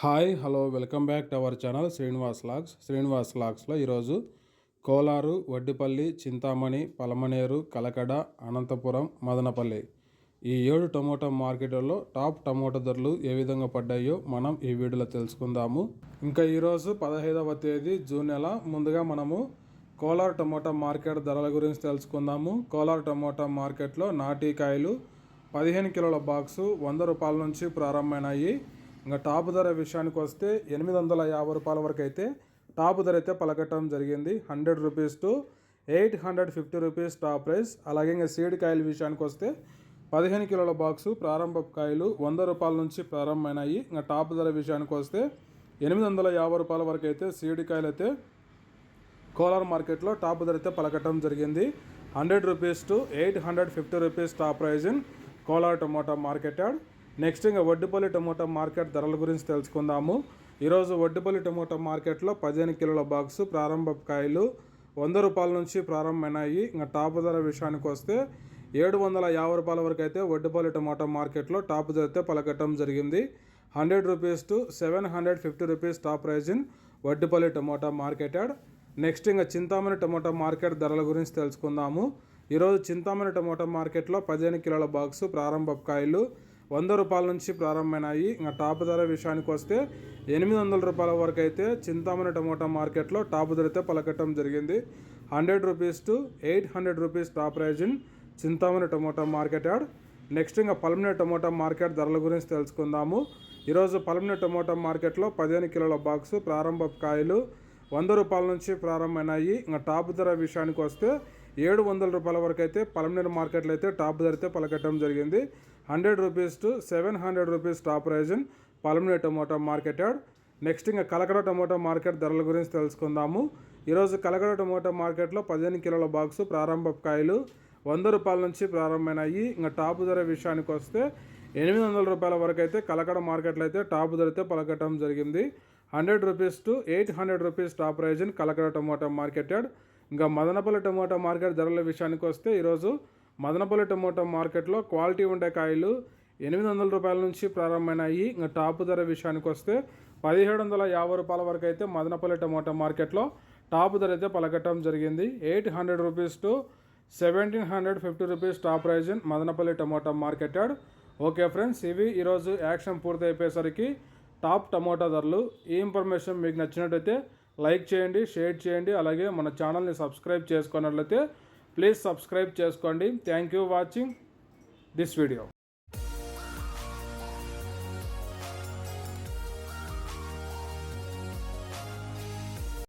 Hi hello welcome back to our channel Srinivas లాగ్స్లో ఈరోజు కోలారు, వడ్డిపల్లి, చింతామణి, పలమనేరు, కలకడ, అనంతపురం, మదనపల్లి ఈ 7 టమోటా మార్కెట్లలో టాప్ టమోటా ధరలు ఏ విధంగా పడ్డాయో మనం ఈ వీడియోలో తెలుసుకుందాము. ఇంకా ఈరోజు 15వ తేదీ జూన్ నెల. ముందుగా మనము కోలార్ టమోటా మార్కెట్ ధరల గురించి తెలుసుకుందాము. కోలార్ టమోటా మార్కెట్లో నాటికాయలు 15 కిలోల బాక్సు 100 రూపాయల నుంచి ప్రారంభమైనాయి. ఇంకా టాప్ ధర విషయానికి వస్తే 850 రూపాయల వరకు అయితే టాప్ ధర అయితే పలకటం జరిగింది. 100 rupees to 850 rupees top price. అలాగే ఇంకా సీడ్ కాయల విషయానికి వస్తే 15 కిలోల బాక్సు ప్రారంభ కాయలు 100 రూపాయల నుంచి ప్రారంభమైనాయి. ఇంకా టాప్ ధర విషయానికి వస్తే 850 రూపాయల వరకు అయితే సీడ్ కాయలు అయితే కోలార్ మార్కెట్లో టాప్ ధర అయితే పలకటం జరిగింది. 100 rupees to 850 rupees top prize in Kolar tomato market yard. Next ఇంకా వడ్డిపల్లి టమోటా మార్కెట్ ధరల గురించి తెలుసుకుందాము. ఈరోజు వడ్డిపల్లి టమోటా మార్కెట్లో 15 కిలోల బాక్సు ప్రారంభ కాయలు 100 రూపాయల నుంచి ప్రారంభమైనాయి. ఇంకా టాప్ ధర విషయానికి వస్తే 750 రూపాయల వరకు అయితే వడ్డిపల్లి టమోటా మార్కెట్లో టాప్ ధర అయితే పలకటం జరిగింది. 100 rupees to 750 rupees top prize in Vaddipalli tomato market yard. Next ఇంకా చింతామణి టమోటా మార్కెట్ ధరల గురించి తెలుసుకుందాము. ఈరోజు చింతామణి టమోటా మార్కెట్లో 15 కిలోల బాక్సు ప్రారంభ కాయలు 100 రూపాయల నుంచి ప్రారంభమైనాయి. ఇంకా టాప్ ధర విషయానికి వస్తే 800 రూపాయల వరకు అయితే చింతామణి టమోటా మార్కెట్లో టాప్ ధర అయితే పలకటం జరిగింది. 100 rupees to 800 rupees top prize in Chintamani tomato market yard. Next ఇంకా పలమనేరు టమోటా మార్కెట్ ధరల గురించి తెలుసుకుందాము. ఈరోజు పలమనేరు టమోటా మార్కెట్లో 15 కిలోల బాక్సు ప్రారంభ కాయలు 100 రూపాయల నుంచి ప్రారంభమైనాయి. ఇంకా టాప్ ధర విషయానికి వస్తే 700 రూపాయల వరకు అయితే పలమనేరు మార్కెట్లో అయితే టాప్ ధర అయితే పలకటం జరిగింది. 100 rupees to 700 rupees top prize in Palamaner tomato market yard. Next ఇంకా కలకడ టమోటా మార్కెట్ ధరల గురించి తెలుసుకుందాము. ఈరోజు కలకడ టమోటా మార్కెట్లో 15 కిలోల బాక్సు ప్రారంభ కాయలు 100 రూపాయల నుంచి ప్రారంభమైనాయి. ఇంకా టాప్ ధర విషయానికి వస్తే 800 రూపాయల వరకు అయితే కలకడ మార్కెట్లో అయితే టాప్ ధర అయితే పలకటం జరిగింది. 100 rupees to 800 rupees top prize in Kalakada tomato market yard. ఇంకా మదనపల్లి టమోటా మార్కెట్ ధరల విషయానికి వస్తే ఈరోజు మదనపల్లి టమోటా మార్కెట్లో క్వాలిటీ ఉండే కాయలు 800 రూపాయల నుంచి ప్రారంభమైనాయి. ఇంకా టాప్ ధర విషయానికి వస్తే 1750 రూపాయల వరకు అయితే మదనపల్లి టమోటా మార్కెట్లో టాప్ ధర అయితే పలకటం జరిగింది. 800 rupees to 1750 rupees top prize in Madanapalle tomato market yard. Okay friends, ఇవి ఈరోజు యాక్షన్ పూర్తి అయిపోయేసరికి టాప్ టమోటా ధరలు. ఈ ఇన్ఫర్మేషన్ మీకు నచ్చినట్టయితే లైక్ చేయండి, షేర్ చేయండి. అలాగే మన ఛానల్ని సబ్స్క్రైబ్ చేసుకున్నట్లయితే ప్లీజ్ సబ్స్క్రైబ్ చేసుకోండి. Thank you watching this video.